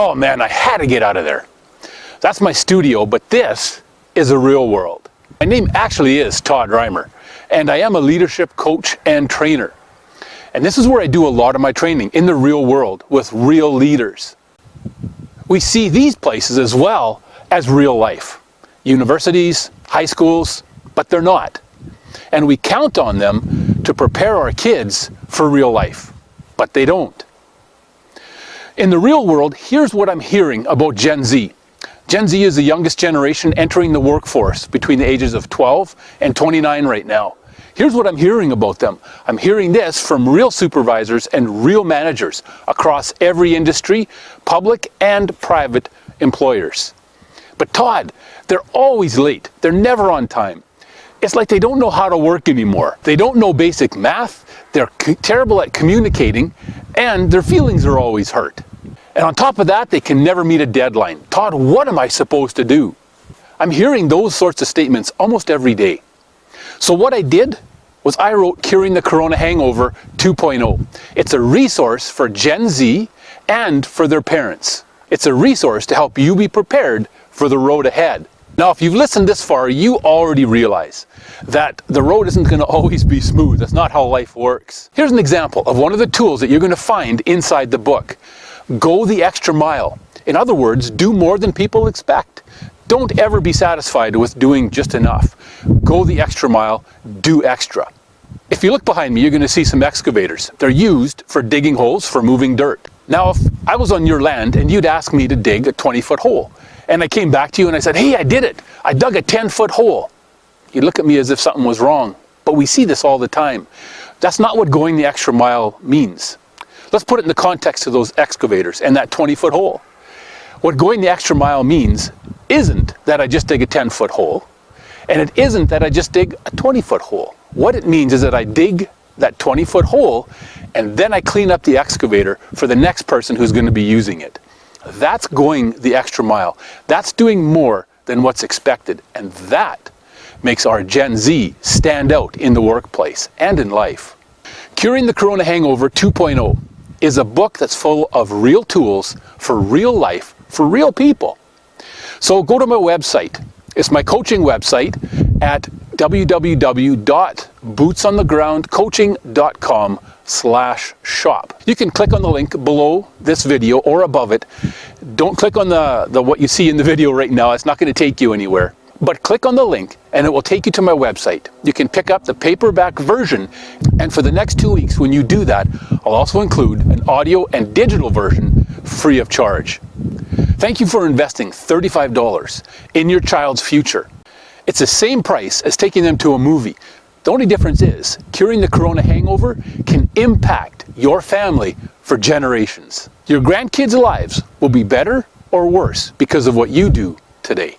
Oh man, I had to get out of there. That's my studio, but this is a real world. My name actually is Todd Reimer, and I am a leadership coach and trainer. And this is where I do a lot of my training, in the real world, with real leaders. We see these places as well as real life. Universities, high schools, but they're not. And we count on them to prepare our kids for real life, but they don't. In the real world, here's what I'm hearing about Gen Z. Gen Z is the youngest generation entering the workforce between the ages of 12 and 29 right now. Here's what I'm hearing about them. I'm hearing this from real supervisors and real managers across every industry, public and private employers. But Todd, they're always late. They're never on time. It's like they don't know how to work anymore. They don't know basic math. They're terrible at communicating, and their feelings are always hurt. And on top of that, they can never meet a deadline. Todd, what am I supposed to do? I'm hearing those sorts of statements almost every day. So what I did was I wrote Curing the Corona Hangover 2.0. It's a resource for Gen Z and for their parents. It's a resource to help you be prepared for the road ahead. Now, if you've listened this far, you already realize that the road isn't going to always be smooth. That's not how life works. Here's an example of one of the tools that you're going to find inside the book. Go the extra mile. In other words, do more than people expect. Don't ever be satisfied with doing just enough. Go the extra mile, do extra. If you look behind me, you're going to see some excavators. They're used for digging holes for moving dirt. Now, if I was on your land and you'd ask me to dig a 20-foot hole, and I came back to you and I said, hey, I did it. I dug a 10-foot hole. You'd look at me as if something was wrong. But we see this all the time. That's not what going the extra mile means. Let's put it in the context of those excavators and that 20-foot hole. What going the extra mile means isn't that I just dig a 10-foot hole, and it isn't that I just dig a 20-foot hole. What it means is that I dig that 20-foot hole, and then I clean up the excavator for the next person who's going to be using it. That's going the extra mile. That's doing more than what's expected, and that makes our Gen Z stand out in the workplace and in life. Curing the Corona Hangover 2.0 is a book that's full of real tools for real life, for real people. So go to my website. It's my coaching website at www.bootsonthegroundcoaching.com/shop. You can click on the link below this video or above it. Don't click on the what you see in the video right now. It's not going to take you anywhere. But click on the link and it will take you to my website. You can pick up the paperback version, and for the next 2 weeks when you do that, I'll also include an audio and digital version free of charge. Thank you for investing $35 in your child's future. It's the same price as taking them to a movie. The only difference is, Curing the Corona Hangover can impact your family for generations. Your grandkids' lives will be better or worse because of what you do today.